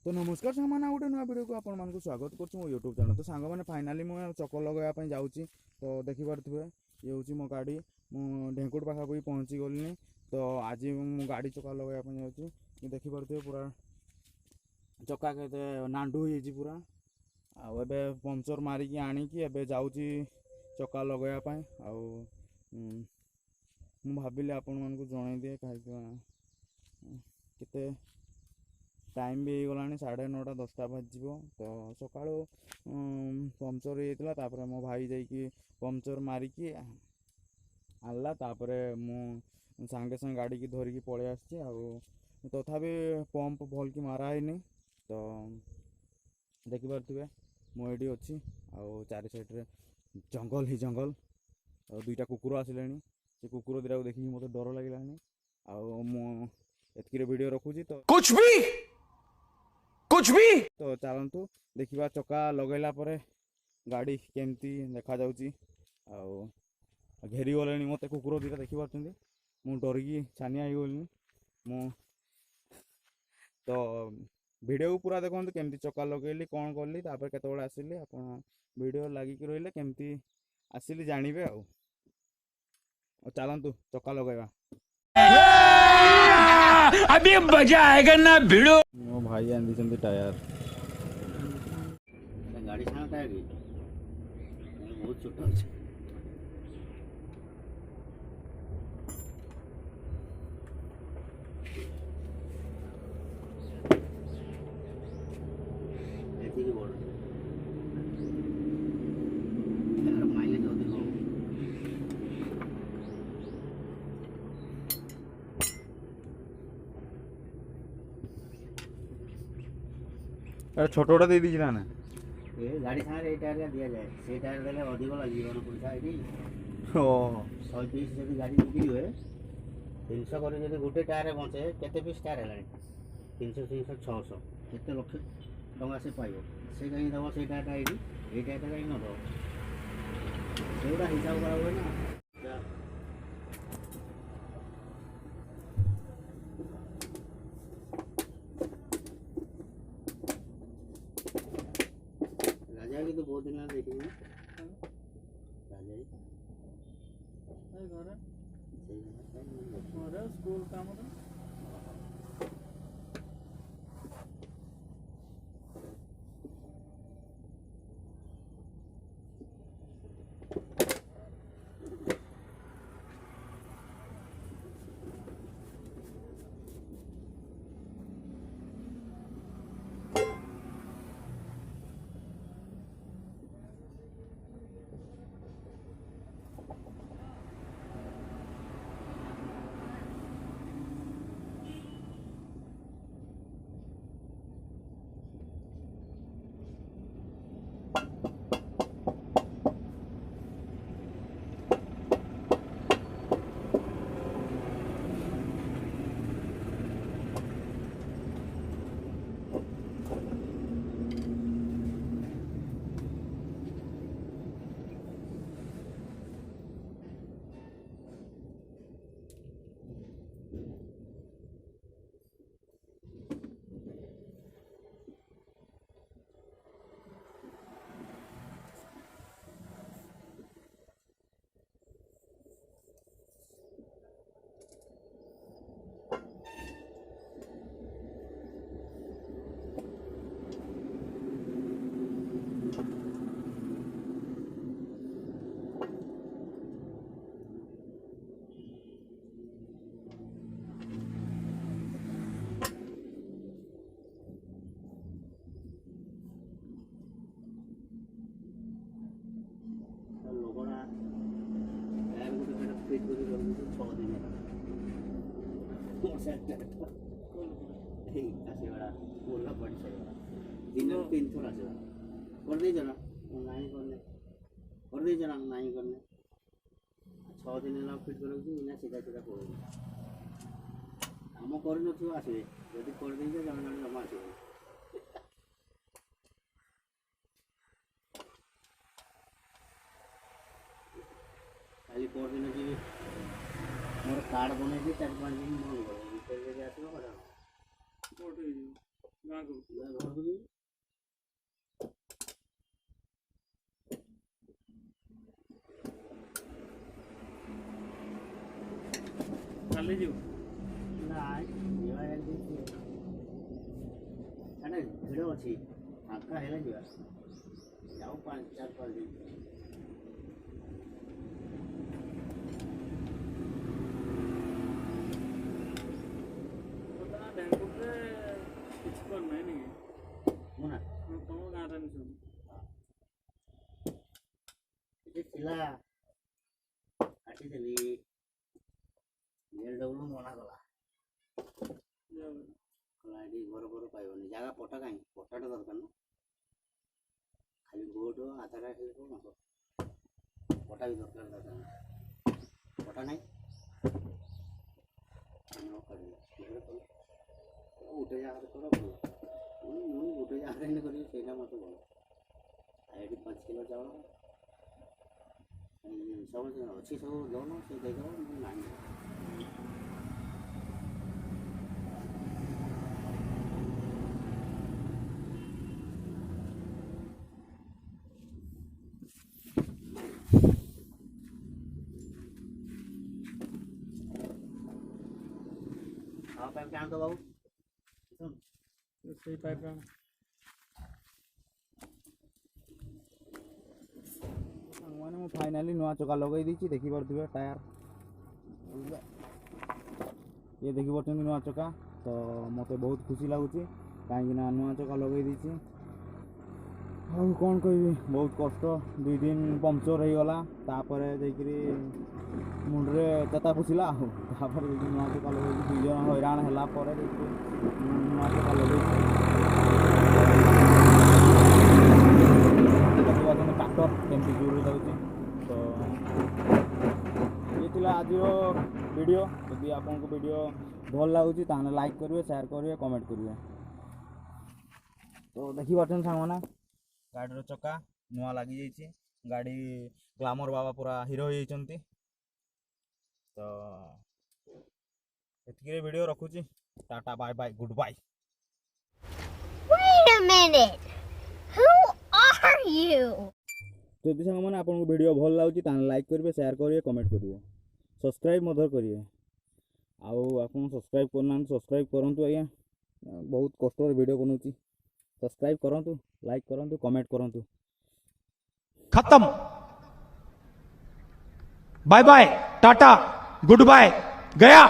तो नमस्कार सामान गोटे नुआ वीडियो को आपको स्वागत करुँ मो यूट्यूब चैनल। तो सांग मैंने फाइनाली मुझे चक लगाइवाई जाऊँगी। तो देखिपे ये हूँ मो गाड़ी मु ढेंकुट पाखापाखि पहुँची गली। तो आज मु गाड़ी चका लगाइवाई जाऊँगी। देखिपे पूरा चक्का के नांडू हो पूरा आबे पंचर मारिकी आणिकी एबे जाऊँगी चक्का लगाइवाई। मु भाविली आपण मानकु जणाई दिए कहीं केते टाइम भी गला 9:30 10टा बाजी। तो सका पंचर होता मो भाई जाकि पंचर मारिकी आनला। मु सांगे सांगे गाड़ी की धरिकी पलि आसी। तथापि पंप भल कि माराहनी। तो देखिपे मुझे अच्छी चारि साइड जंगल ही जंगल और दुईटा कुकुर आसिले। से कुकुर दिटा देखिए मत डर लगे। मुझे वीडियो रखुची। तो कुछ भी तो चलतु देखा चक्का लगेला गाड़ी केमती देखा जाउची। घेरी गले मत कुकुर दीटा देखी पार्टी मु डरिकी छानिया हो गली। मु तो वीडियो पूरा देखो केमती चक्का लगेली कौन कली केतबेले आसिली आप वीडियो लागिक रही केमती आसिली जानवे। चलतु चक्का लगेगा अभी मजा आएगा ना भिड़ो। मो भाई आंदी टायर गाड़ी सारा टायर बहुत छोटा अच्छे बड़ माइलेज अधिक छोटा दे दीजिए ना गाड़ी सारे टायर दिया जाए से टायर देले अधिक लगे पैसा ये 100 पीस जब गाड़ी बिक्री हुए 300 कर गोटे टायर बचे केते पीस टायर है 300 300 600 केते लक्ष टंका से पाइब से कहीं दब से टायर ये टायर कहीं न दब से हिसाब करा हुए ना। तो बहुत दिन देखेंगे स्कूल काम दिन 3 थोड़ा से कर दे जना नहीं करने कर दे जना नहीं करने 6 दिन ला फिट करो कि ना सीधा सीधा करो हम कर न तो आसे यदि कर दे जना जना जमा आसे खाली कर दिन जी मोर कार्ड बने 4-5 दिन बंद कर आसो ଘରକୁ ଯିବି। କାଲି ଯିବୁ? ନାଇଁ ଯିବା ଆରେ ଭିଡ଼ ଅଛି, ଫାଙ୍କା ହେଲେ ଯିବା। ଯାଉ 4-5 ଦିନ। କିଛି କରିନାହିଁ ନାଇଁ ମୁଁ ନା ତମ ଗାଁରେ ମିଶୁ କିଛି ଥିଲା କାଟିଦେଲି। ଡବ୍ଲୁ ମନା କଲା, ଏଠି ଘର ପାଇବନି, ଜାଗା ପଟା କାହିଁ, ପଟାଟା ଦରକାର ନା, ଖାଲି ଭୋଟ ଆଧାର କାର୍ଡ ପଟା ବି ଦରକାର, ପଟା ନାହିଁ। ଗୋଟେ ଜାଗାରେ କର ଭଲ, ମୁଁ ଗୋଟେ ଜାଗାରେ ହେଲେ କରିବି, ସେଇଟା ମୋତେ ଭଲ। ଆଉ ଏଠି 5 କିଲୋ ଚାଉଳ ସମସ୍ତେ ଅଛି, ସବୁ ଦଉନ ସେ ଦେଇଦେବ, ମୁଁ ନାହିଁ। ଆଉ ପାଇପ୍ ଟା ଆଣତ ବାବୁ, ସେଇ ପାଇପ୍ ସାଙ୍ଗମାନେ ମୁଁ ଫାଇନାଲି ନୂଆ ଚକା ଲଗାଇ ଦେଇଛି, ଦେଖିପାରୁଥିବେ ଟାୟାର ଇଏ ଦେଖିପାରୁଛନ୍ତି ନୂଆ ଚକା। ତ ମୋତେ ବହୁତ ଖୁସି ଲାଗୁଛି କାହିଁକିନା ନୂଆ ଚକା ଲଗାଇ ଦେଇଛି। ଆଉ କ'ଣ କହିବି, ବହୁତ କଷ୍ଟ, 2 ଦିନ ପମ୍ପଚର୍ ହେଇଗଲା, ତାପରେ ଯାଇକିରି ମୁଣ୍ଡରେ ଚେତା ପଶିଲା, ଆଉ ତାପରେ ଯାଇକି ନୂଆ ଚକା ଲଗେଇକି 2 ଜଣ ହଇରାଣ ହେଲା ପରେ ଯାଇକି ନୂଆ ଚକା ଲଗେଇଛି। ଟ୍ରାକ୍ଟର କେମିତି ଜୋରରେ ଯାଉଛି। ତ ଇଏ ଥିଲା ଆଜିର ଭିଡ଼ିଓ। ଯଦି ଆପଣଙ୍କୁ ଭିଡ଼ିଓ ଭଲ ଲାଗୁଛି ତାହେଲେ ଲାଇକ୍ କରିବେ, ସେୟାର କରିବେ, କମେଣ୍ଟ କରିବେ। ତ ଦେଖିପାରୁଛନ୍ତି ସାଙ୍ଗମାନେ ଗାଡ଼ିର ଚକା ନୂଆ ଲାଗିଯାଇଛି, ଗାଡ଼ି ଗ୍ଲାମର ବାବା ପୁରା ହିରୋ ହେଇଯାଇଛନ୍ତି। ତ ଏତିକିରେ ଭିଡ଼ିଓ ରଖୁଛି, tata bye bye good bye. Wait a minute! Who are you? ଯଦି ସାଙ୍ଗମାନେ ଆପଣଙ୍କୁ ଭିଡ଼ିଓ ଭଲ ଲାଗୁଛି ତାହେଲେ ଲାଇକ୍ କରିବେ, ସେୟାର କରିବେ, କମେଣ୍ଟ କରିବେ, ସବସ୍କ୍ରାଇବ୍ ମଧ୍ୟ କରିବେ। ଆଉ ଆପଣ ସବସ୍କ୍ରାଇବ୍ କରୁନାହାନ୍ତି, ସବସ୍କ୍ରାଇବ୍ କରନ୍ତୁ ଆଜ୍ଞା, ବହୁତ କଷ୍ଟରେ ଭିଡ଼ିଓ ବନଉଛି। सब्सक्राइब करंतु, लाइक करंतु, कमेंट करंतु। खत्म। Bye bye, tata, good bye, गया।